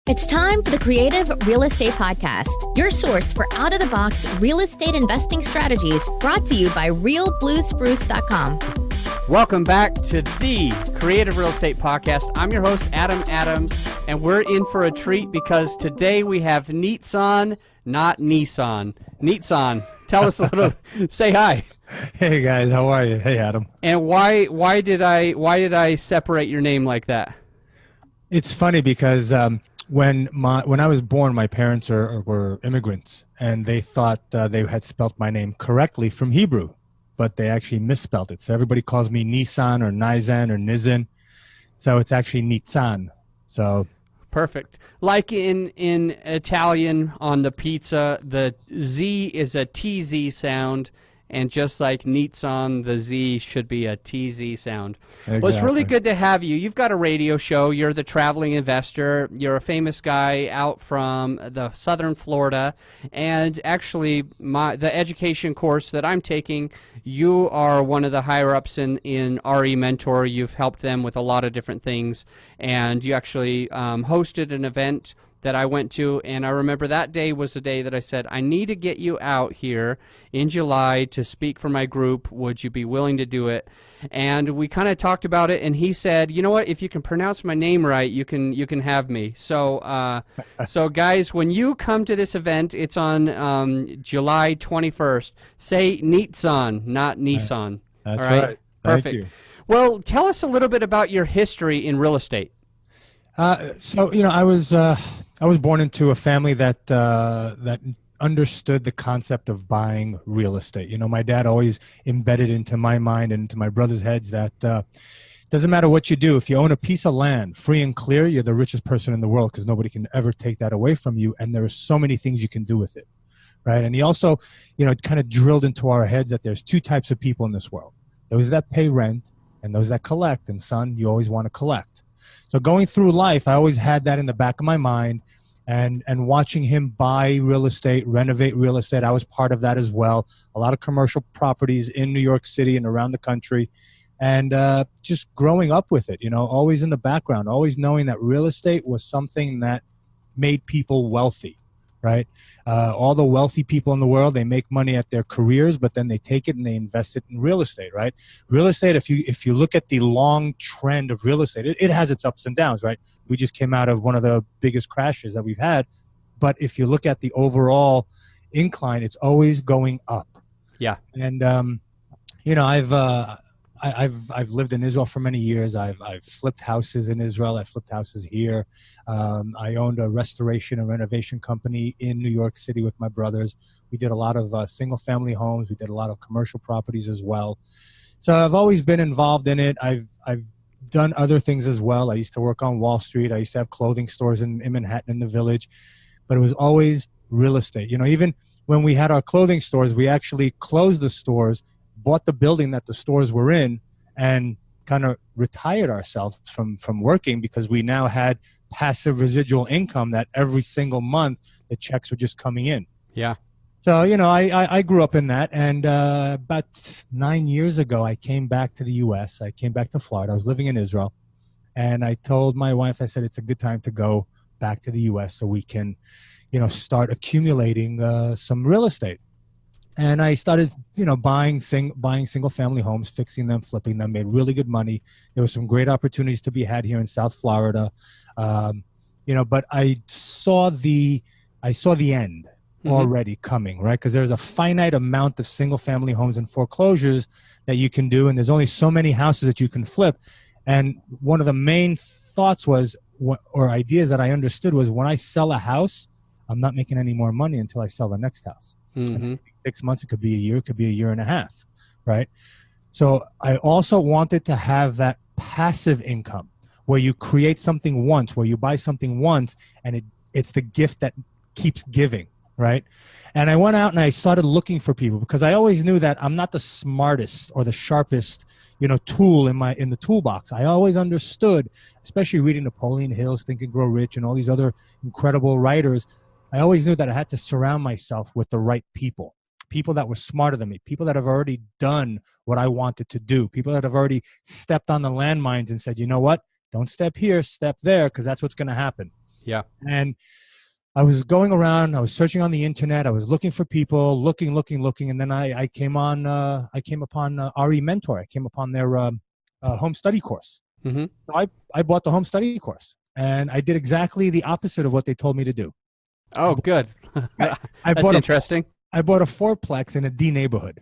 It's time for the Creative Real Estate Podcast, your source for out-of-the-box real estate investing strategies, brought to you by realbluespruce.com. Welcome back to the Creative Real Estate Podcast. I'm your host, Adam Adams, and we're in for a treat because today we have Nizan, not Nissan. Nizan, tell us a little, say hi. Hey guys, how are you? Hey Adam. And why did I separate your name like that? It's funny because when I was born, my parents were immigrants, and they thought they had spelt my name correctly from Hebrew, but they actually misspelled it. So everybody calls me Nissan or Nizan or Nizan. So it's actually Nizan. So perfect. Like in Italian on the pizza, the Z is a TZ sound. And just like Nizan, the Z should be a TZ sound. Exactly. Well, it's really good to have you. You've got a radio show. You're the traveling investor. You're a famous guy out from the southern Florida. And actually, the education course that I'm taking, you are one of the higher-ups in RE Mentor. You've helped them with a lot of different things. And you actually hosted an event that I went to, and I remember that day was the day that I said, I need to get you out here in July to speak for my group. Would you be willing to do it? And we kind of talked about it, and he said, you know what, if you can pronounce my name right, you can have me. So so guys, when you come to this event, it's on July 21st. Say Nizan, not Nissan. That's all right? Right. Perfect. Thank you. Well, tell us a little bit about your history in real estate. So I was born into a family that understood the concept of buying real estate. You know, my dad always embedded into my mind and into my brother's heads that doesn't matter what you do. If you own a piece of land free and clear, you're the richest person in the world because nobody can ever take that away from you. And there are so many things you can do with it, right? And he also, kind of drilled into our heads that there's two types of people in this world. Those that pay rent and those that collect. And son, you always want to collect. So going through life, I always had that in the back of my mind, and watching him buy real estate, renovate real estate. I was part of that as well. A lot of commercial properties in New York City and around the country, and just growing up with it, always in the background, always knowing that real estate was something that made people wealthy, right? All the wealthy people in the world, they make money at their careers, but then they take it and they invest it in real estate, right? Real estate, if you look at the long trend of real estate, it has its ups and downs, right? We just came out of one of the biggest crashes that we've had. But if you look at the overall incline, it's always going up. Yeah. And, I've lived in Israel for many years. I've flipped houses in Israel. I've flipped houses here. I owned a restoration and renovation company in New York City with my brothers. We did a lot of single-family homes. We did a lot of commercial properties as well. So I've always been involved in it. I've done other things as well. I used to work on Wall Street. I used to have clothing stores in Manhattan in the Village. But it was always real estate. Even when we had our clothing stores, we actually closed the stores, bought the building that the stores were in, and kind of retired ourselves from working because we now had passive residual income that every single month the checks were just coming in. Yeah. So, I grew up in that. And about 9 years ago, I came back to the U.S. I came back to Florida. I was living in Israel. And I told my wife, I said, it's a good time to go back to the U.S. so we can, start accumulating some real estate. And I started, buying single-family homes, fixing them, flipping them, made really good money. There were some great opportunities to be had here in South Florida, but I saw the end already coming, right? Because there's a finite amount of single-family homes and foreclosures that you can do, and there's only so many houses that you can flip. And one of the main thoughts was, or ideas that I understood was, when I sell a house, I'm not making any more money until I sell the next house. Mm-hmm. 6 months, it could be a year, it could be a year and a half, right? So I also wanted to have that passive income where you create something once, where you buy something once, and it's the gift that keeps giving, right? And I went out and I started looking for people because I always knew that I'm not the smartest or the sharpest, tool in the toolbox. I always understood, especially reading Napoleon Hill's Think and Grow Rich and all these other incredible writers, I always knew that I had to surround myself with the right people that were smarter than me, people that have already done what I wanted to do, people that have already stepped on the landmines and said, you know what, don't step here, step there, because that's what's going to happen. Yeah. And I was going around, I was searching on the internet, I was looking for people, looking, and then I came upon RE Mentor. I came upon their home study course. Mm-hmm. So I bought the home study course, and I did exactly the opposite of what they told me to do. Oh, good. I That's bought interesting. I bought a fourplex in a D neighborhood,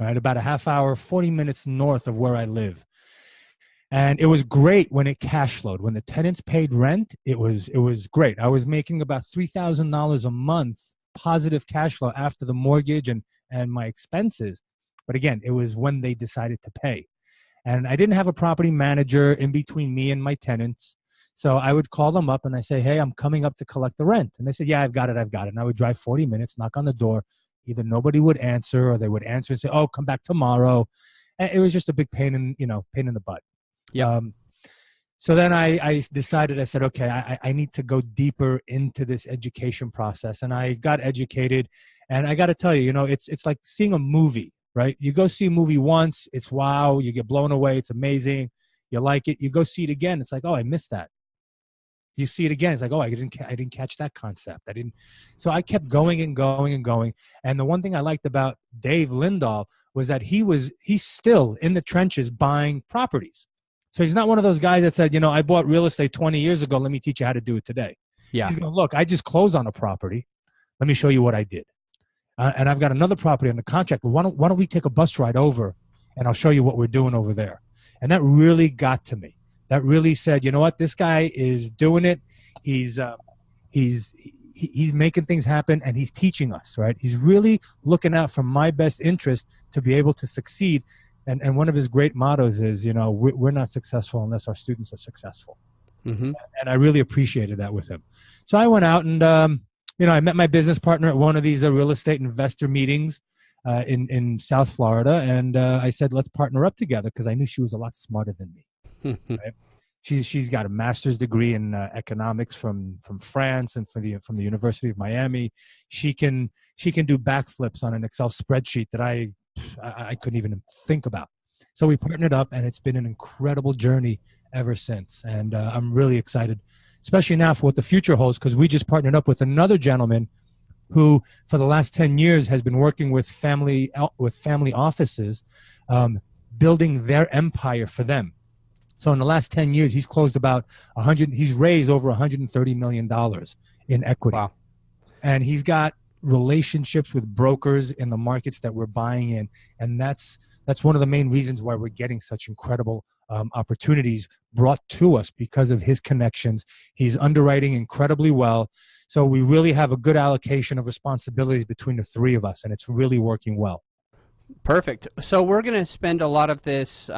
right, about a half hour, 40 minutes north of where I live. And it was great when it cash flowed. When the tenants paid rent, it was great. I was making about $3,000 a month positive cash flow after the mortgage and my expenses. But again, it was when they decided to pay. And I didn't have a property manager in between me and my tenants. So I would call them up and I say, hey, I'm coming up to collect the rent. And they said, yeah, I've got it. And I would drive 40 minutes, knock on the door. Either nobody would answer or they would answer and say, oh, come back tomorrow. And it was just a big pain in the butt. Yep. So then I decided, I said, okay, I need to go deeper into this education process. And I got educated. And I got to tell you, it's like seeing a movie, right? You go see a movie once, it's wow, you get blown away, it's amazing, you like it. You go see it again, it's like, oh, I missed that. You see it again, it's like, oh, I didn't catch that concept. So I kept going and going and going. And the one thing I liked about Dave Lindahl was that he's still in the trenches buying properties. So he's not one of those guys that said, I bought real estate 20 years ago. Let me teach you how to do it today. Yeah. He's going, look, I just closed on a property. Let me show you what I did. And I've got another property under contract. Why don't we take a bus ride over and I'll show you what we're doing over there. And that really got to me. That really said, you know what? This guy is doing it. He's making things happen and he's teaching us, right? He's really looking out for my best interest to be able to succeed. And one of his great mottos is, we're not successful unless our students are successful. Mm-hmm. And I really appreciated that with him. So I went out and, I met my business partner at one of these real estate investor meetings in South Florida. And I said, let's partner up together because I knew she was a lot smarter than me. Right? She's got a master's degree in economics from France and from the University of Miami. She can do backflips on an Excel spreadsheet that I couldn't even think about. So we partnered up, and it's been an incredible journey ever since. And I'm really excited, especially now for what the future holds, because we just partnered up with another gentleman who, for the last 10 years, has been working with family offices, building their empire for them. So in the last 10 years, he's closed about he's raised over $130 million in equity. Wow. And he's got relationships with brokers in the markets that we're buying in. And that's one of the main reasons why we're getting such incredible opportunities brought to us, because of his connections. He's underwriting incredibly well. So we really have a good allocation of responsibilities between the three of us, and it's really working well. Perfect. So we're going to spend a lot of this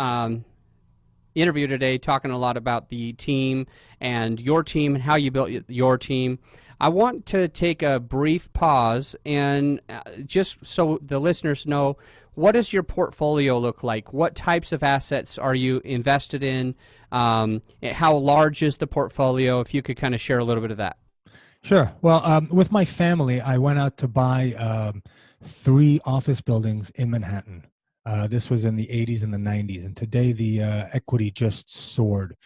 interview today talking a lot about the team and your team and how you built your team. I want to take a brief pause and just so the listeners know, what does your portfolio look like? What types of assets are you invested in? How large is the portfolio? If you could kind of share a little bit of that. Sure. Well, with my family, I went out to buy 3 office buildings in Manhattan. This was in the 80s and the 90s, and today the equity just soared.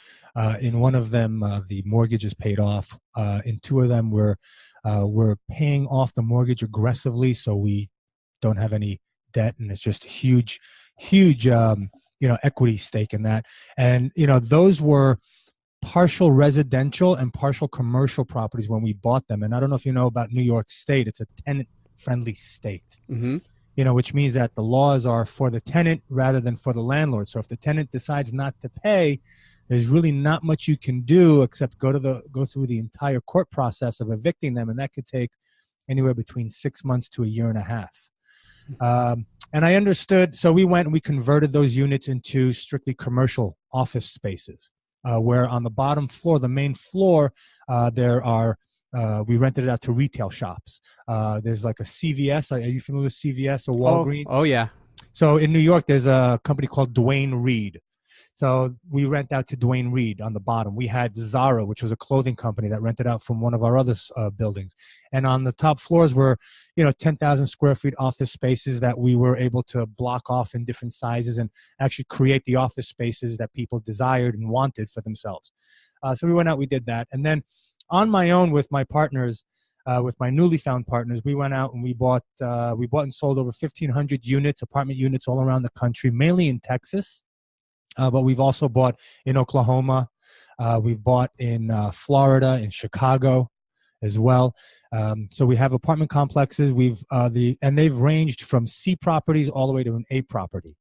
In one of them, the mortgage is paid off. In 2 of them, we're paying off the mortgage aggressively, so we don't have any debt, and it's just a huge equity stake in that. And those were partial residential and partial commercial properties when we bought them. And I don't know if you know about New York State; it's a tenant-friendly state. Mm-hmm. Which means that the laws are for the tenant rather than for the landlord. So if the tenant decides not to pay, there's really not much you can do except go through the entire court process of evicting them, and that could take anywhere between 6 months to a year and a half. And I understood, so we went and we converted those units into strictly commercial office spaces, where on the bottom floor, the main floor, we rented it out to retail shops. There's like a CVS. Are you familiar with CVS or Walgreens? Oh yeah. So in New York, there's a company called Duane Reade. So we rent out to Duane Reade on the bottom. We had Zara, which was a clothing company that rented out from one of our other buildings. And on the top floors were, 10,000 square feet office spaces that we were able to block off in different sizes and actually create the office spaces that people desired and wanted for themselves. So we went out, we did that. And then on my own with my partners, with my newly found partners, we went out and we bought and sold over 1,500 units, apartment units all around the country, mainly in Texas. But we've also bought in Oklahoma. We've bought in Florida, in Chicago as well. So we have apartment complexes. And they've ranged from C properties all the way to an A property.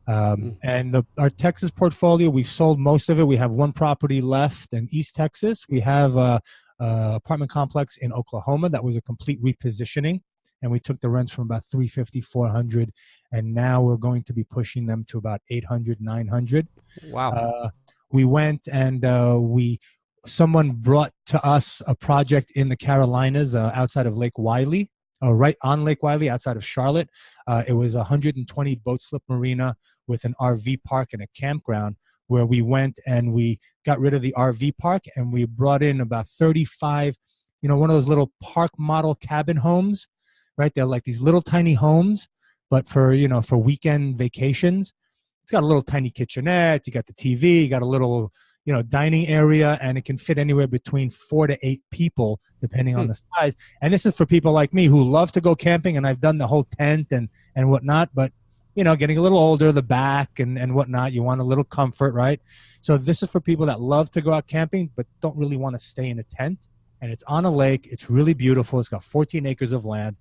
And our Texas portfolio, we've sold most of it. We have one property left in East Texas. We have a apartment complex in Oklahoma that was a complete repositioning, and we took the rents from about $350, $400, and now we're going to be pushing them to about $800, $900. Wow. We went and someone brought to us a project in the Carolinas outside of Lake Wylie. Right on Lake Wylie, outside of Charlotte. It was a 120 boat slip marina with an RV park and a campground, where we went and we got rid of the RV park and we brought in about 35, one of those little park model cabin homes, right? They're like these little tiny homes, but for weekend vacations. It's got a little tiny kitchenette, you got the TV, you got a little dining area, and it can fit anywhere between 4 to 8 people, depending on the size. And this is for people like me who love to go camping, and I've done the whole tent and whatnot, but, getting a little older, the back and whatnot, you want a little comfort, right? So this is for people that love to go out camping, but don't really want to stay in a tent. And it's on a lake. It's really beautiful. It's got 14 acres of land.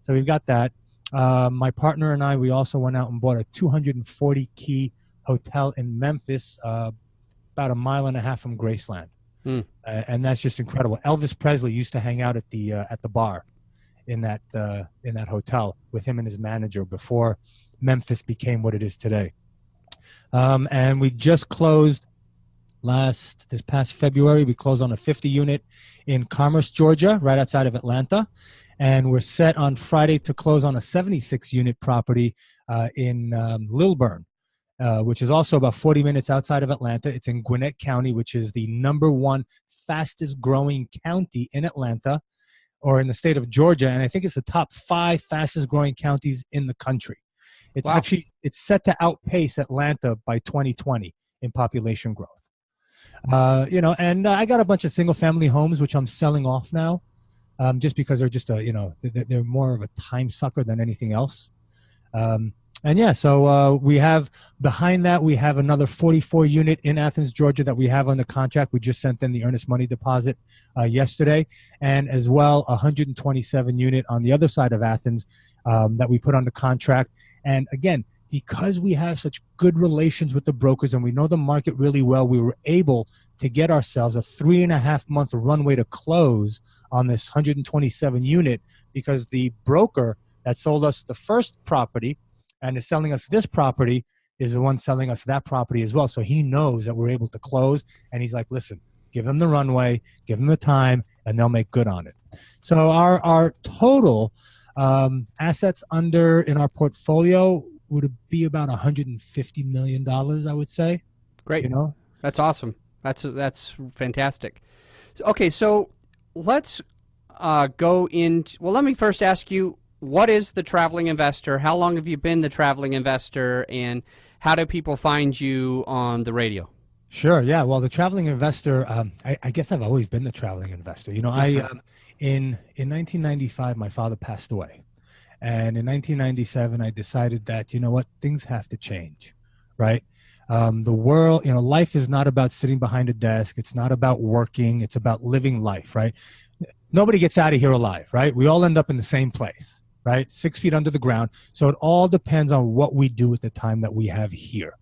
So we've got that. My partner and I, we also went out and bought a 240-key hotel in Memphis, about a mile and a half from Graceland. And that's just incredible. Elvis Presley used to hang out at the bar in that hotel with him and his manager before Memphis became what it is today. And we just closed this past February. We closed on a 50 unit in Commerce, Georgia, right outside of Atlanta. And we're set on Friday to close on a 76 unit property in Lilburn, which is also about 40 minutes outside of Atlanta. It's in Gwinnett County, which is the #1 fastest growing county in Atlanta, or in the state of Georgia. And I think it's the top 5 fastest growing counties in the country. It's it's set to outpace Atlanta by 2020 in population growth. And I got a bunch of single family homes, which I'm selling off now, just because they're just they're more of a time sucker than anything else. So we have behind that, we have another 44 unit in Athens, Georgia that we have under contract. We just sent in the earnest money deposit yesterday, and as well 127 unit on the other side of Athens that we put under contract. And again, because we have such good relations with the brokers and we know the market really well, we were able to get ourselves a 3.5-month runway to close on this 127 unit, because the broker that sold us the first property and is selling us this property is the one selling us that property as well. So he knows that we're able to close, and he's like, listen, give them the runway, give them the time, and they'll make good on it. So our total assets in our portfolio would be about $150 million, I would say. Great. That's awesome. That's fantastic. Okay, so let's go into, well, let me first ask you, what is the Traveling Investor? How long have you been the Traveling Investor, and how do people find you on the radio? Sure. Yeah. Well, the Traveling Investor, I guess I've always been the Traveling Investor. In 1995, my father passed away. And in 1997, I decided that, things have to change, right? The world, life is not about sitting behind a desk. It's not about working. It's about living life, right? Nobody gets out of here alive, right? We all end up in the same place, right? 6 feet under the ground. So it all depends on what we do at the time that we have here.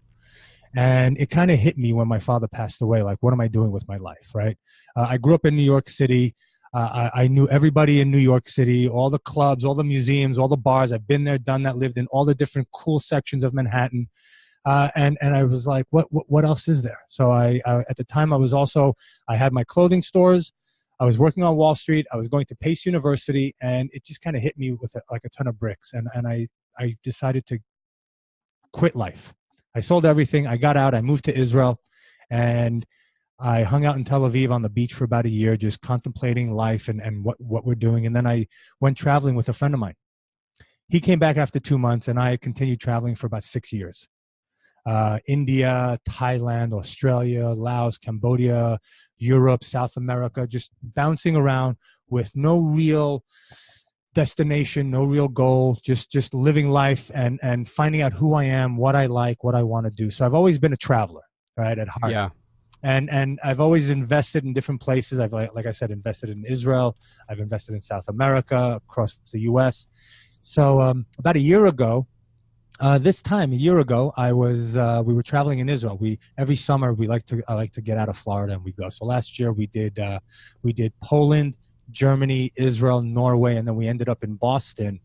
And it kind of hit me when my father passed away, like, what am I doing with my life, right? I grew up in New York City. I knew everybody in New York City, all the clubs, all the museums, all the bars. I've been there, done that, lived in all the different cool sections of Manhattan. And I was like, what else is there? So I at the time, I had my clothing stores. I was working on Wall Street. I was going to Pace University, and it just kind of hit me with like a ton of bricks. And I decided to quit life. I sold everything. I got out. I moved to Israel, and I hung out in Tel Aviv on the beach for about a year, just contemplating life and what we're doing. And then I went traveling with a friend of mine. He came back after 2 months, and I continued traveling for about 6 years. India, Thailand, Australia, Laos, Cambodia, Europe, South America, just bouncing around with no real destination, no real goal, just living life and finding out who I am, what I like, what I want to do. So I've always been a traveler, right, at heart. Yeah. And I've always invested in different places. I've, like I said, invested in Israel. I've invested in South America, across the U.S. So about a year ago, a year ago, we were traveling in Israel. Every summer I like to get out of Florida and we go. So last year we did Poland, Germany, Israel, Norway, and then we ended up in Boston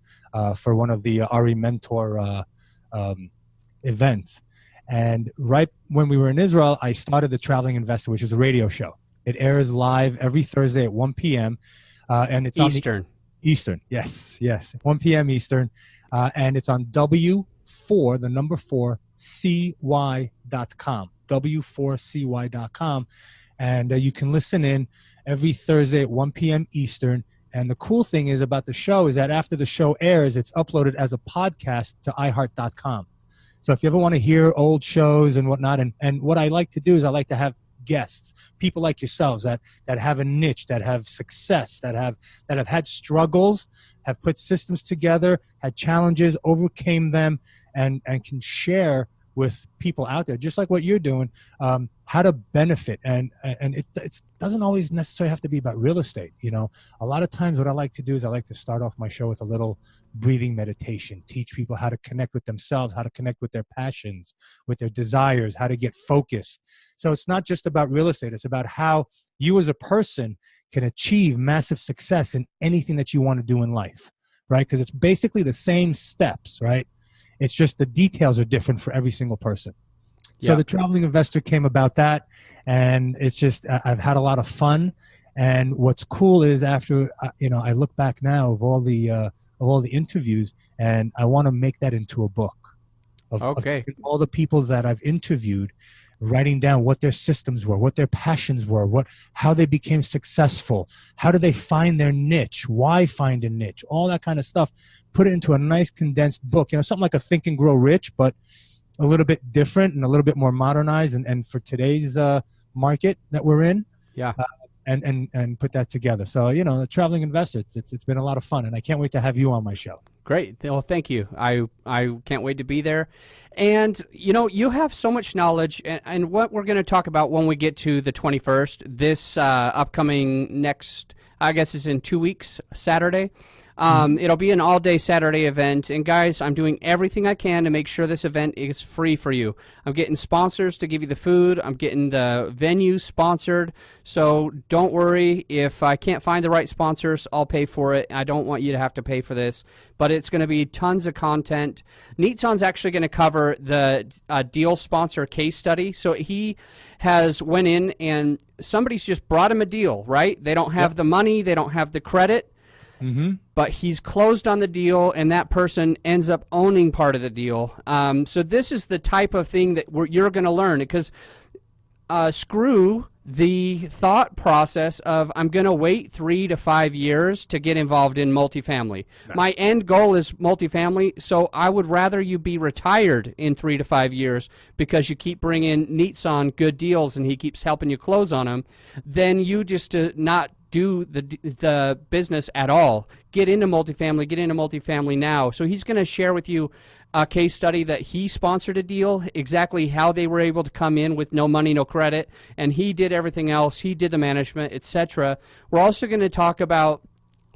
for one of the Ari Mentor events. And right when we were in Israel, I started the Traveling Investor, which is a radio show. It airs live every Thursday at 1 p.m. And it's Eastern. Eastern, yes, 1 p.m. Eastern, and it's on W4, the number 4, CY.com, W4CY.com, and you can listen in every Thursday at 1 p.m. Eastern. And the cool thing is about the show is that after the show airs, it's uploaded as a podcast to iHeart.com. So if you ever want to hear old shows and whatnot, and what I like to do is I like to have guests, people like yourselves that have a niche, that have success, that have had struggles, have put systems together, had challenges, overcame them, and can share with people out there, just like what you're doing, how to benefit. And it doesn't always necessarily have to be about real estate. You know, a lot of times what I like to do is I like to start off my show with a little breathing meditation, teach people how to connect with themselves, how to connect with their passions, with their desires, how to get focused. So it's not just about real estate. It's about how you as a person can achieve massive success in anything that you want to do in life, right? Because it's basically the same steps, right? It's just the details are different for every single person. So the Traveling Investor came about that, and it's just I've had a lot of fun. And what's cool is after I look back now of all the interviews, and I want to make that into a book. Of all the people that I've interviewed, writing down what their systems were, what their passions were, how they became successful, how do they find their niche, why find a niche, all that kind of stuff. Put it into a nice condensed book, something like a Think and Grow Rich, but a little bit different and a little bit more modernized, and for today's market that we're in. Yeah. And put that together. So, the Traveling Investor, it's been a lot of fun, and I can't wait to have you on my show. Great. Well, thank you. I can't wait to be there. And, you have so much knowledge, and what we're going to talk about when we get to the 21st, this upcoming next, I guess it's in 2 weeks, Saturday. It'll be an all-day Saturday event, and guys, I'm doing everything I can to make sure this event is free for you. I'm getting sponsors to give you the food. I'm getting the venue sponsored, so don't worry. If I can't find the right sponsors, I'll pay for it. I don't want you to have to pay for this, but it's going to be tons of content. Nizan's actually going to cover the deal sponsor case study. So he has went in, and somebody's just brought him a deal, right? They don't have the money. They don't have the credit. But he's closed on the deal, and that person ends up owning part of the deal. So this is the type of thing that you're going to learn, because screw the thought process of I'm going to wait 3 to 5 years to get involved in multifamily. No. My end goal is multifamily, so I would rather you be retired in 3 to 5 years because you keep bringing Nizan good deals and he keeps helping you close on them, than you just to not do the business at all. Get into multifamily now. So he's going to share with you a case study that he sponsored a deal, exactly how they were able to come in with no money, no credit, and he did everything else. He did the management, etc. We're also going to talk about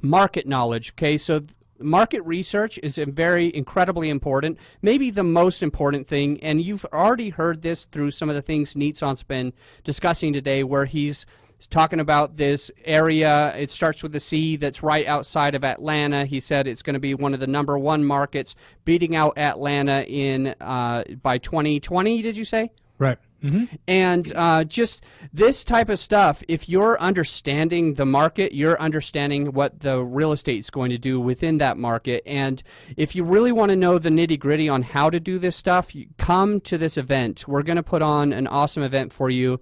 market knowledge. Okay, so market research is incredibly important, maybe the most important thing, and you've already heard this through some of the things Nizan's been discussing today, where he's talking about this area. It starts with the C, that's right outside of Atlanta. He said it's going to be one of the #1 markets, beating out Atlanta in by 2020, did you say? Right. And just this type of stuff, if you're understanding the market, you're understanding what the real estate is going to do within that market. And if you really want to know the nitty-gritty on how to do this stuff, come to this event. We're going to put on an awesome event for you.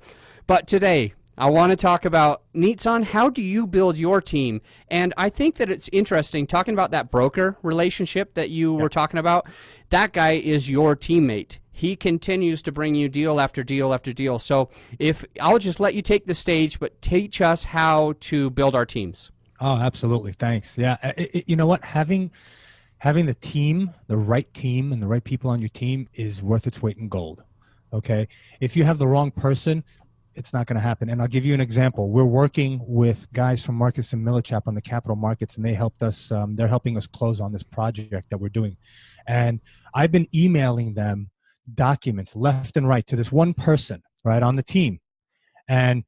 But today, I want to talk about, Nizan, how do you build your team? And I think that it's interesting, talking about that broker relationship that you were talking about. That guy is your teammate. he continues to bring you deal after deal after deal. So if I'll just let you take the stage, but teach us how to build our teams. Oh, absolutely. Thanks. Yeah. You know what? Having the team, the right team and the right people on your team is worth its weight in gold. Okay. If you have the wrong person, it's not going to happen. And I'll give you an example. We're working with guys from Marcus and Millichap on the capital markets, and they helped us. They're helping us close on this project that we're doing. And I've been emailing them documents left and right to this one person, right, on the team. And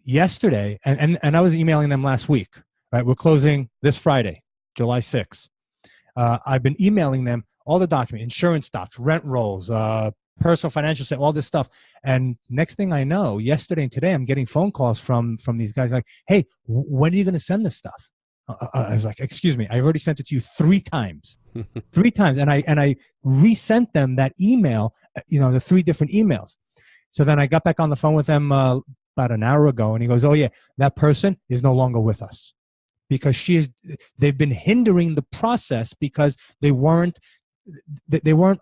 yesterday, and I was emailing them last week, right? We're closing this Friday, July 6th. I've been emailing them all the documents, insurance docs, rent rolls, personal financial statement, all this stuff. And next thing I know, yesterday and today, I'm getting phone calls from these guys like, hey, when are you going to send this stuff? I was like, excuse me, I've already sent it to you 3 times. 3 times. And I resent them that email, the 3 different emails. So then I got back on the phone with them about an hour ago, and he goes, oh yeah, that person is no longer with us because they've been hindering the process because they weren't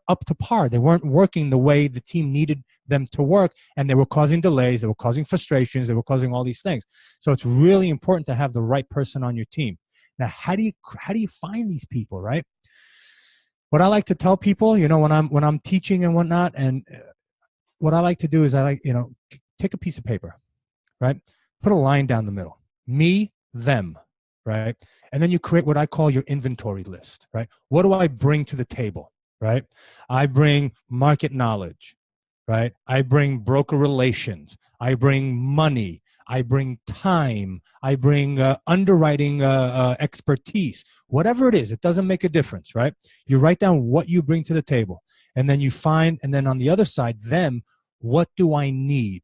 up to par. They weren't working the way the team needed them to work, and they were causing delays. They were causing frustrations. They were causing all these things. So it's really important to have the right person on your team. Now, how do you find these people, right? What I like to tell people, when I'm teaching and whatnot, and what I like to do is take a piece of paper, right? Put a line down the middle. Me, them, right? And then you create what I call your inventory list, right? What do I bring to the table, right? I bring market knowledge, right? I bring broker relations. I bring money. I bring time. I bring underwriting expertise. Whatever it is, it doesn't make a difference, right? You write down what you bring to the table, and then you find, and then on the other side, them, what do I need,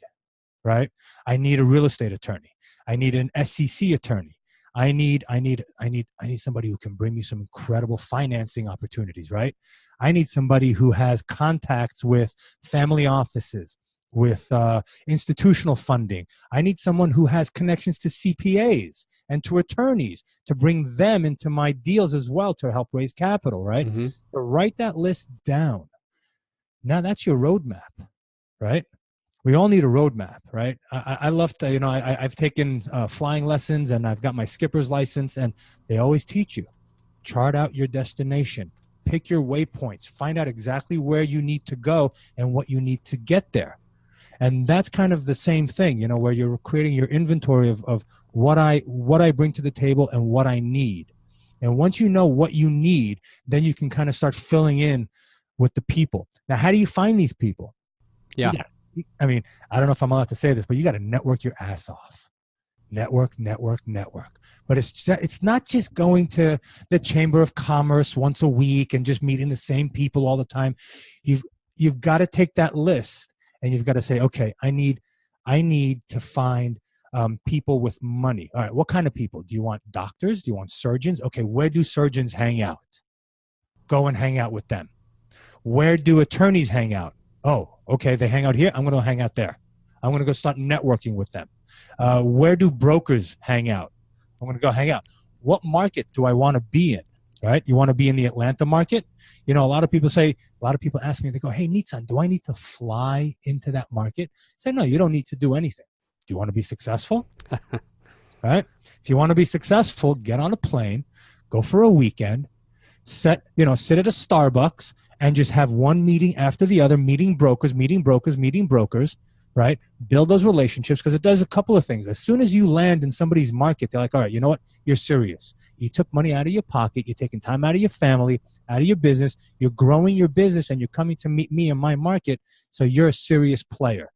right? I need a real estate attorney. I need an SEC attorney. I need somebody who can bring me some incredible financing opportunities, right? I need somebody who has contacts with family offices, with institutional funding. I need someone who has connections to CPAs and to attorneys to bring them into my deals as well to help raise capital, right? Mm-hmm. So write that list down. Now that's your roadmap, right? We all need a roadmap, right? I love to, I've taken flying lessons, and I've got my skipper's license, and they always teach you, chart out your destination, pick your waypoints, find out exactly where you need to go and what you need to get there. And that's kind of the same thing, where you're creating your inventory of what I bring to the table and what I need. And once you know what you need, then you can kind of start filling in with the people. Now, how do you find these people? Yeah. I don't know if I'm allowed to say this, but you got to network your ass off. Network. But it's not just going to the Chamber of Commerce once a week and just meeting the same people all the time. You've got to take that list, and you've got to say, okay, I need to find people with money. All right, what kind of people? Do you want doctors? Do you want surgeons? Okay, where do surgeons hang out? Go and hang out with them. Where do attorneys hang out? Oh, okay, they hang out here. I'm going to hang out there. I'm going to go start networking with them. Where do brokers hang out? I'm going to go hang out. What market do I want to be in? Right? You want to be in the Atlanta market? A lot of people ask me, they go, hey, Nizan, do I need to fly into that market? I say, no, you don't need to do anything. Do you want to be successful? Right? If you want to be successful, get on a plane, go for a weekend, sit at a Starbucks, and just have one meeting after the other, meeting brokers, right? Build those relationships, because it does a couple of things. As soon as you land in somebody's market, they're like, all right, you know what? You're serious. You took money out of your pocket. You're taking time out of your family, out of your business. You're growing your business, and you're coming to meet me in my market. So you're a serious player,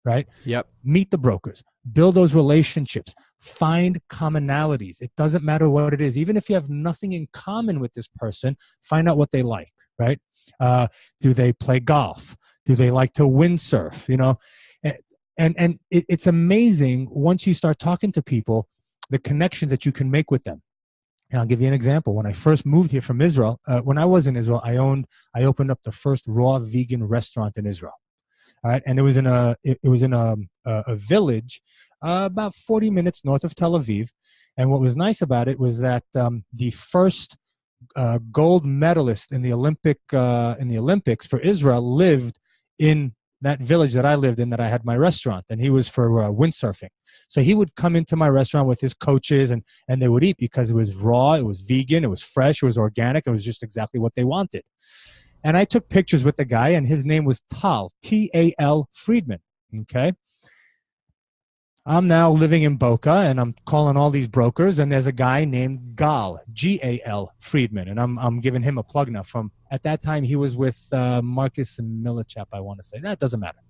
right? Yep. Meet the brokers. Build those relationships. Find commonalities. It doesn't matter what it is. Even if you have nothing in common with this person, find out what they like, right? Do they play golf? Do they like to windsurf? And it's amazing once you start talking to people, the connections that you can make with them. And I'll give you an example. When I first moved here from Israel, when I was in Israel, I opened up the first raw vegan restaurant in Israel. All right, and it was in a village about 40 minutes north of Tel Aviv. And what was nice about it was that the first gold medalist in the Olympics for Israel lived in that village that I lived in, that I had my restaurant, and he was for windsurfing. So he would come into my restaurant with his coaches, and they would eat because it was raw, it was vegan, it was fresh, it was organic, it was just exactly what they wanted. And I took pictures with the guy, and his name was Tal, T-A-L Friedman. Okay. I'm now living in Boca, and I'm calling all these brokers, and there's a guy named Gal, G-A-L Friedman, and I'm giving him a plug now. From at that time, he was with Marcus and Millichap, I want to say. That doesn't matter.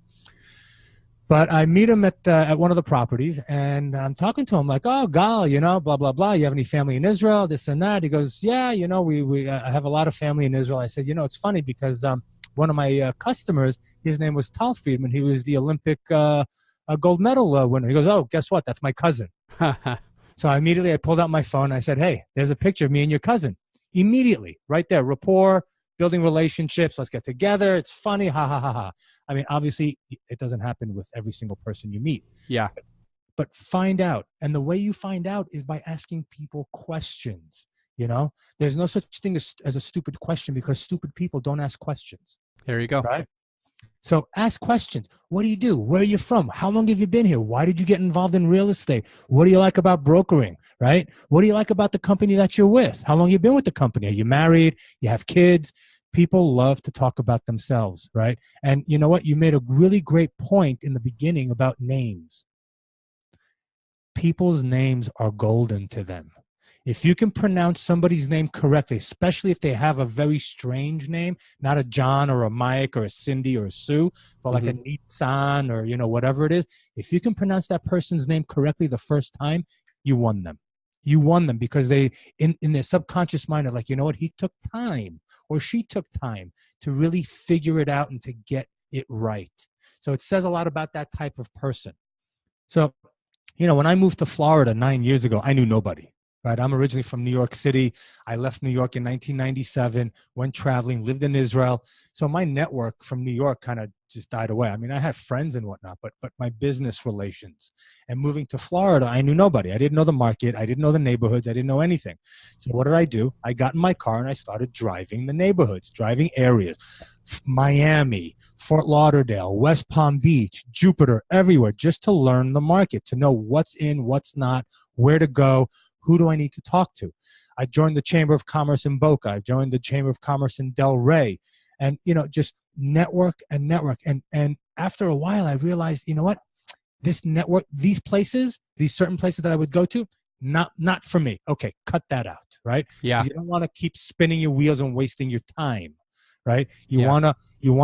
But I meet him at one of the properties, and I'm talking to him like, "Oh, Gal, blah blah blah. You have any family in Israel? This and that." He goes, "Yeah, we I have a lot of family in Israel." I said, "It's funny because one of my customers, his name was Tal Friedman. He was the Olympic." A gold medal winner. He goes, "Oh, guess what? That's my cousin." So I pulled out my phone. And I said, "Hey, there's a picture of me and your cousin." Immediately, right there, rapport, building relationships. Let's get together. It's funny. Ha, ha, ha, ha. I mean, obviously, it doesn't happen with every single person you meet. Yeah. But find out. And the way you find out is by asking people questions. There's no such thing as a stupid question, because stupid people don't ask questions. There you go. Right? So ask questions. What do you do? Where are you from? How long have you been here? Why did you get involved in real estate? What do you like about brokering, right? What do you like about the company that you're with? How long have you been with the company? Are you married? You have kids? People love to talk about themselves, right? And you know what? You made a really great point in the beginning about names. People's names are golden to them. If you can pronounce somebody's name correctly, especially if they have a very strange name, not a John or a Mike or a Cindy or a Sue, but like a Nizan or, whatever it is, if you can pronounce that person's name correctly the first time, you won them. You won them because they, in their subconscious mind, are like, you know what, he took time or she took time to really figure it out and to get it right. So it says a lot about that type of person. So, when I moved to Florida 9 years ago, I knew nobody. Right. I'm originally from New York City. I left New York in 1997, went traveling, lived in Israel. So my network from New York kind of just died away. I mean, I had friends and whatnot, but my business relations. And moving to Florida, I knew nobody. I didn't know the market. I didn't know the neighborhoods. I didn't know anything. So what did I do? I got in my car and I started driving the neighborhoods, driving areas. Miami, Fort Lauderdale, West Palm Beach, Jupiter, everywhere, just to learn the market, to know what's in, what's not, where to go. Who do I need to talk to? I joined the Chamber of Commerce in Boca. I joined the Chamber of Commerce in Del Rey. And, just network and network. And after a while, I realized, you know what? This network, these places, these certain places that I would go to, not for me. Okay, cut that out, right? Yeah. You don't want to keep spinning your wheels and wasting your time, right? You want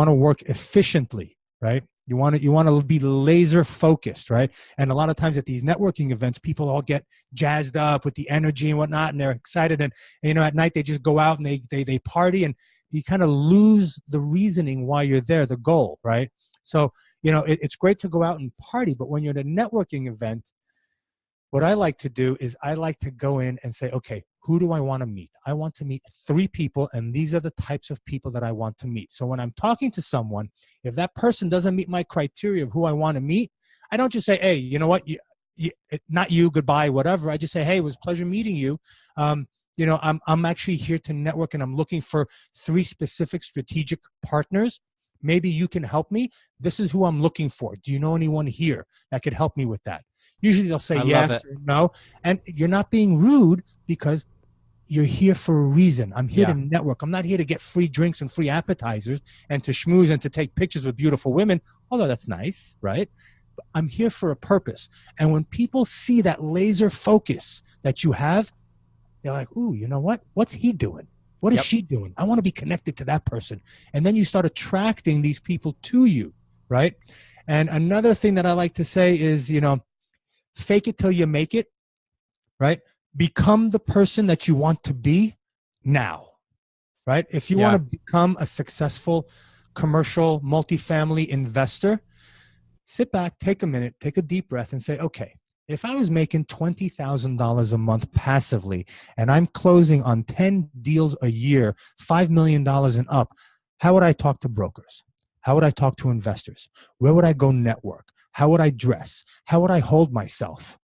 to work efficiently, right? You want to be laser focused, right? And a lot of times at these networking events, people all get jazzed up with the energy and whatnot, and they're excited. And at night they just go out and they party, and you kind of lose the reasoning why you're there, the goal, right? So it's great to go out and party, but when you're at a networking event, what I like to do is I like to go in and say, okay, who do I want to meet? I want to meet 3 people, and these are the types of people that I want to meet. So when I'm talking to someone, if that person doesn't meet my criteria of who I want to meet, I don't just say, hey, you know what, not you, goodbye, whatever. I just say, hey, it was a pleasure meeting you. I'm actually here to network, and I'm looking for 3 specific strategic partners. Maybe you can help me. This is who I'm looking for. Do you know anyone here that could help me with that? Usually they'll say yes or no. And you're not being rude because you're here for a reason. I'm here to network. I'm not here to get free drinks and free appetizers and to schmooze and to take pictures with beautiful women, although that's nice, right? But I'm here for a purpose. And when people see that laser focus that you have, they're like, ooh, you know what? What's he doing? What is she doing? I want to be connected to that person. And then you start attracting these people to you, right? And another thing that I like to say is, fake it till you make it, right? Become the person that you want to be now, right? If you want to become a successful commercial multifamily investor, sit back, take a minute, take a deep breath and say, okay, if I was making $20,000 a month passively and I'm closing on 10 deals a year, $5 million and up, how would I talk to brokers? How would I talk to investors? Where would I go network? How would I dress? How would I hold myself?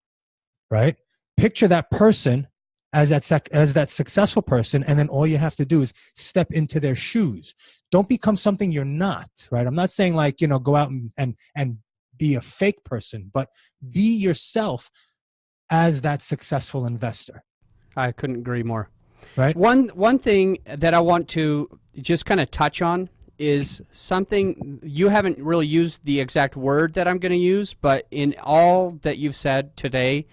Right? Picture that person as that successful person, and then all you have to do is step into their shoes. Don't become something you're not, right? I'm not saying like, go out and be a fake person, but be yourself as that successful investor. I couldn't agree more. Right. One thing that I want to just kind of touch on is something you haven't really used the exact word that I'm going to use, but in all that you've said today,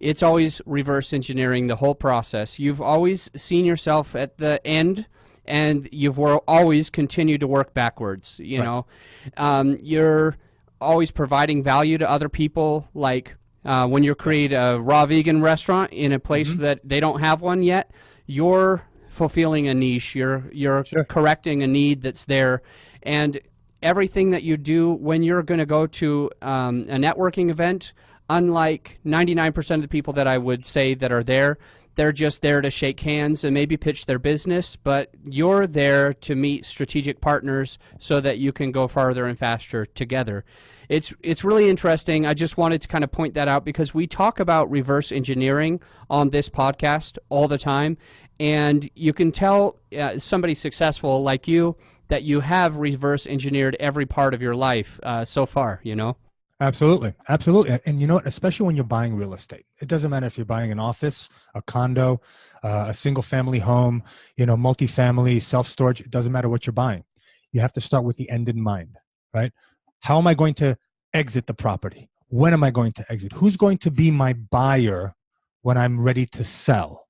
it's always reverse engineering the whole process. You've always seen yourself at the end, and you've always continued to work backwards. You're always providing value to other people, like when you create a raw vegan restaurant in a place that they don't have one yet, you're fulfilling a niche. You're correcting a need that's there, and everything that you do when you're going to go to a networking event, unlike 99% of the people that I would say that are there, they're just there to shake hands and maybe pitch their business, but you're there to meet strategic partners so that you can go farther and faster together. It's really interesting. I just wanted to kind of point that out because we talk about reverse engineering on this podcast all the time, and you can tell somebody successful like you that you have reverse engineered every part of your life so far, Absolutely. Absolutely. And you know what, especially when you're buying real estate, it doesn't matter if you're buying an office, a condo, a single family home, multifamily, self-storage, it doesn't matter what you're buying. You have to start with the end in mind, right? How am I going to exit the property? When am I going to exit? Who's going to be my buyer when I'm ready to sell?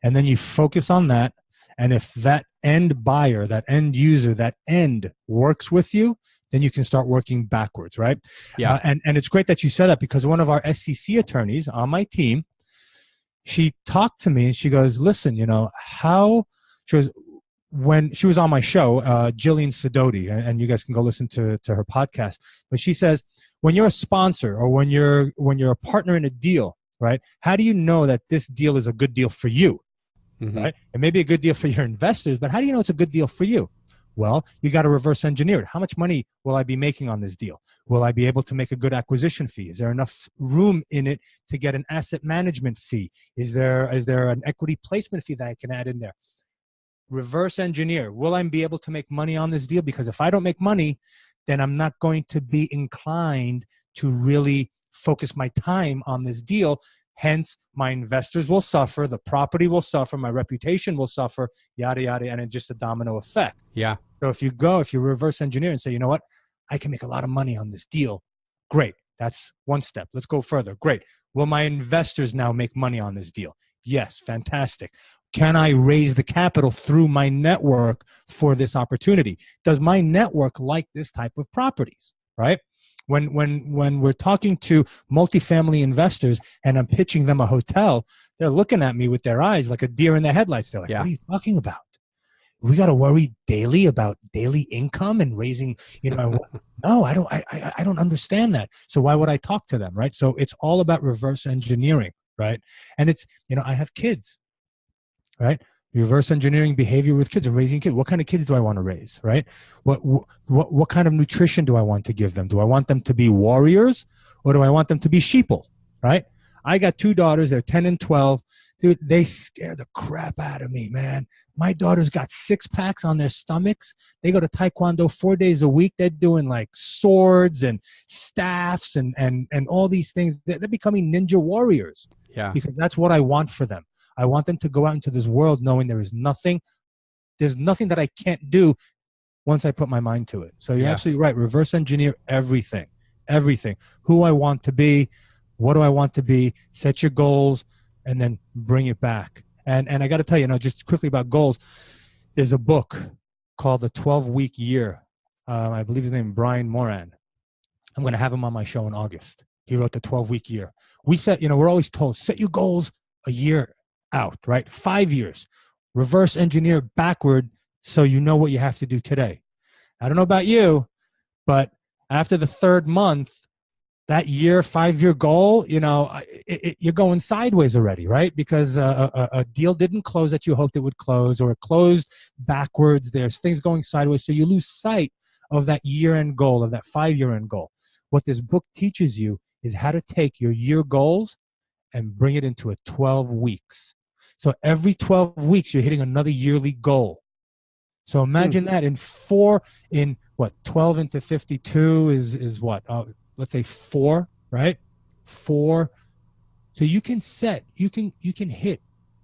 And then you focus on that. And if that end buyer, that end user, that end works with you, then you can start working backwards, right? Yeah. And it's great that you said that because one of our SEC attorneys on my team, she talked to me and she goes, listen, when she was on my show, Jillian Sidoti, and you guys can go listen to her podcast, but she says, when you're a sponsor or when you're a partner in a deal, right? How do you know that this deal is a good deal for you? Right? It may be a good deal for your investors, but how do you know it's a good deal for you? Well, you got to reverse engineer it. How much money will I be making on this deal? Will I be able to make a good acquisition fee? Is there enough room in it to get an asset management fee? Is there an equity placement fee that I can add in there? Reverse engineer. Will I be able to make money on this deal? Because if I don't make money, then I'm not going to be inclined to really focus my time on this deal. Hence, my investors will suffer, the property will suffer, my reputation will suffer, yada, yada, and it's just a domino effect. Yeah. So if you reverse engineer and say, you know what, I can make a lot of money on this deal. Great. That's one step. Let's go further. Great. Will my investors now make money on this deal? Yes. Fantastic. Can I raise the capital through my network for this opportunity? Does my network like this type of properties? Right? When we're talking to multifamily investors and I'm pitching them a hotel, they're looking at me with their eyes like a deer in the headlights. They're like, What are you talking about? We got to worry daily about daily income and raising, no, I don't understand that. So why would I talk to them? Right. So it's all about reverse engineering. Right. And it's, I have kids, right? Reverse engineering behavior with kids and raising kids. What kind of kids do I want to raise, right? What kind of nutrition do I want to give them? Do I want them to be warriors or do I want them to be sheeple, right? I got two daughters. They're 10 and 12. Dude, they scare the crap out of me, man. My daughter's got 6-packs on their stomachs. They go to Taekwondo 4 days a week. They're doing like swords and staffs and all these things. They're becoming ninja warriors. Yeah. Because that's what I want for them. I want them to go out into this world knowing there's nothing that I can't do once I put my mind to it. So you're absolutely right. Reverse engineer everything. Who I want to be, what do I want to be, set your goals, and then bring it back. And I got to tell you, just quickly about goals, there's a book called The 12-Week Year. I believe his name is Brian Moran. I'm going to have him on my show in August. He wrote The 12-Week Year. We set, we're always told, set your goals a year out, right? 5 years. Reverse engineer backward so you know what you have to do today. I don't know about you, but after the third month, that 5-year goal, you're going sideways already, right? Because a deal didn't close that you hoped it would close, or it closed backwards. There's things going sideways. So you lose sight of that year-end goal, of that 5-year-end goal. What this book teaches you is how to take your year goals and bring it into a 12 weeks. So every 12 weeks, you're hitting another yearly goal. So imagine that in 12 into 52 is what? Let's say 4, right? 4. So you can hit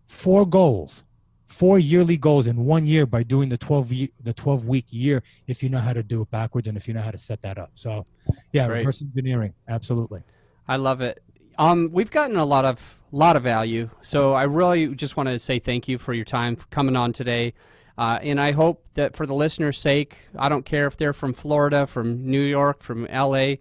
4 goals, 4 yearly goals in 1 year by doing the 12-week year if you know how to do it backwards and if you know how to set that up. So yeah, Great. reverse engineering, absolutely. I love it. We've gotten a lot of value, so I really just want to say thank you for your time for coming on today. And I hope that for the listeners' sake, I don't care if they're from Florida, from New York, from LA,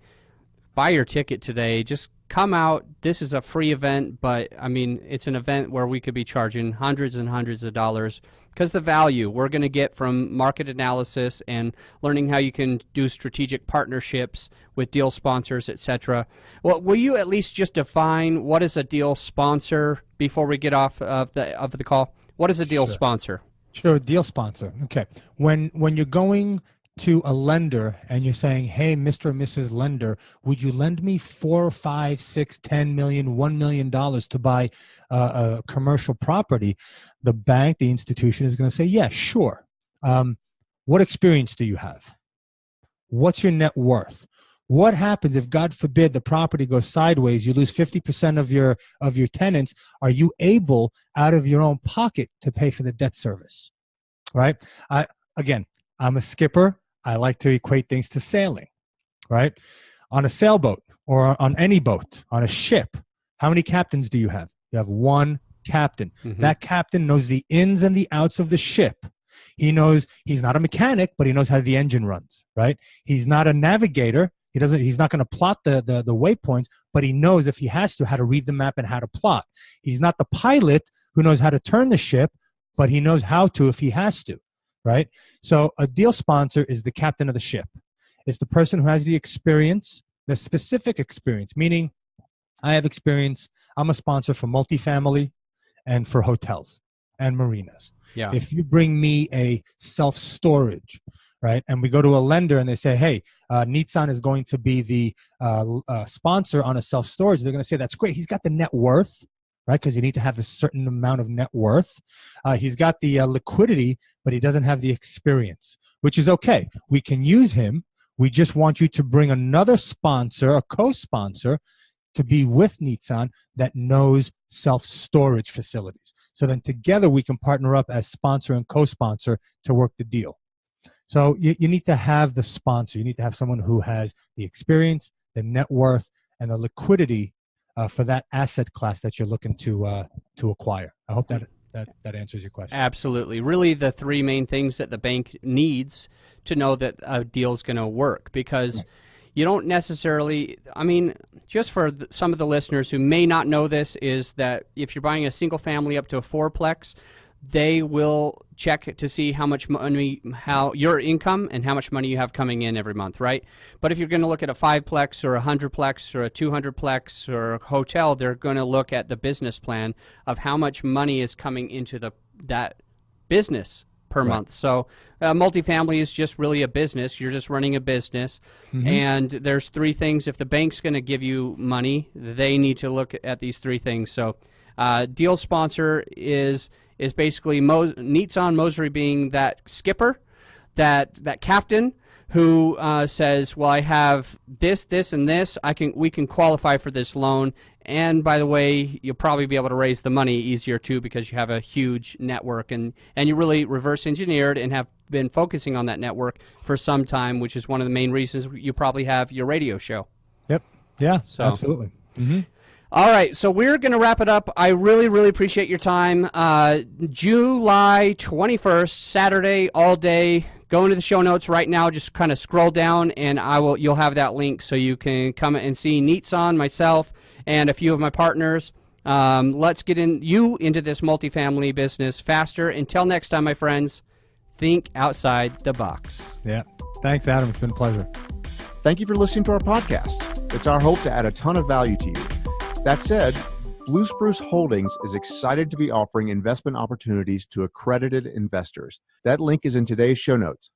buy your ticket today. Just come out. This is a free event, but I mean, it's an event where we could be charging hundreds and hundreds of dollars because the value we're going to get from market analysis and learning how you can do strategic partnerships with deal sponsors, etc. Well, will you at least just define what is a deal sponsor before we get off of the call? What is a deal sponsor? Sure, deal sponsor. Okay. When you're going to a lender and you're saying, hey, Mr. and Mrs. Lender, would you lend me $4, $5, $6, $10 million, $1 million to buy a commercial property? The bank, the institution is going to say, yeah, sure. What experience do you have? What's your net worth? What happens if, God forbid, the property goes sideways, you lose 50% of your tenants? Are you able, out of your own pocket, to pay for the debt service? Right? I'm a skipper. I like to equate things to sailing, right? On a sailboat or on any boat, on a ship, how many captains do you have? You have one captain. Mm-hmm. That captain knows the ins and the outs of the ship. He knows he's not a mechanic, but he knows how the engine runs, right? He's not a navigator. He's not going to plot the waypoints, but he knows if he has to, how to read the map and how to plot. He's not the pilot who knows how to turn the ship, but he knows how to if he has to. Right? So a deal sponsor is the captain of the ship. It's the person who has the experience, the specific experience, meaning I have experience. I'm a sponsor for multifamily and for hotels and marinas. Yeah. If you bring me a self-storage, right, and we go to a lender and they say, hey, Nizan is going to be the sponsor on a self-storage, they're going to say, that's great. He's got the net worth, right? Because you need to have a certain amount of net worth. He's got the liquidity, but he doesn't have the experience, which is okay. We can use him. We just want you to bring another sponsor, a co-sponsor, to be with Nizan that knows self-storage facilities. So then together we can partner up as sponsor and co-sponsor to work the deal. So you need to have the sponsor. You need to have someone who has the experience, the net worth, and the liquidity for that asset class that you're looking to acquire. I hope that answers your question. Absolutely. Really the 3 main things that the bank needs to know that a deal is going to work, because you don't necessarily, I mean, just for some of the listeners who may not know this, is that if you're buying a single family up to a 4-plex, they will check to see how much money, how your income and how much money you have coming in every month, right? But if you're going to look at a 5-plex or a 100-plex or a 200-plex or a hotel, they're going to look at the business plan of how much money is coming into that business per month. So multifamily is just really a business. You're just running a business. Mm-hmm. And there's 3 things. If the bank's going to give you money, they need to look at these 3 things. So deal sponsor is basically Nizan Mosery being that skipper, that captain who says, well, I have this, and this. We can qualify for this loan. And by the way, you'll probably be able to raise the money easier too, because you have a huge network, and you really reverse engineered and have been focusing on that network for some time, which is one of the main reasons you probably have your radio show. Yep. Yeah, so, absolutely. Mm-hmm. All right, so we're going to wrap it up. I really, really appreciate your time. July 21st, Saturday, all day. Go into the show notes right now. Just kind of scroll down, and you'll have that link so you can come and see Nizan, myself, and a few of my partners. Let's get into this multifamily business faster. Until next time, my friends, think outside the box. Yeah. Thanks, Adam. It's been a pleasure. Thank you for listening to our podcast. It's our hope to add a ton of value to you. That said, Blue Spruce Holdings is excited to be offering investment opportunities to accredited investors. That link is in today's show notes.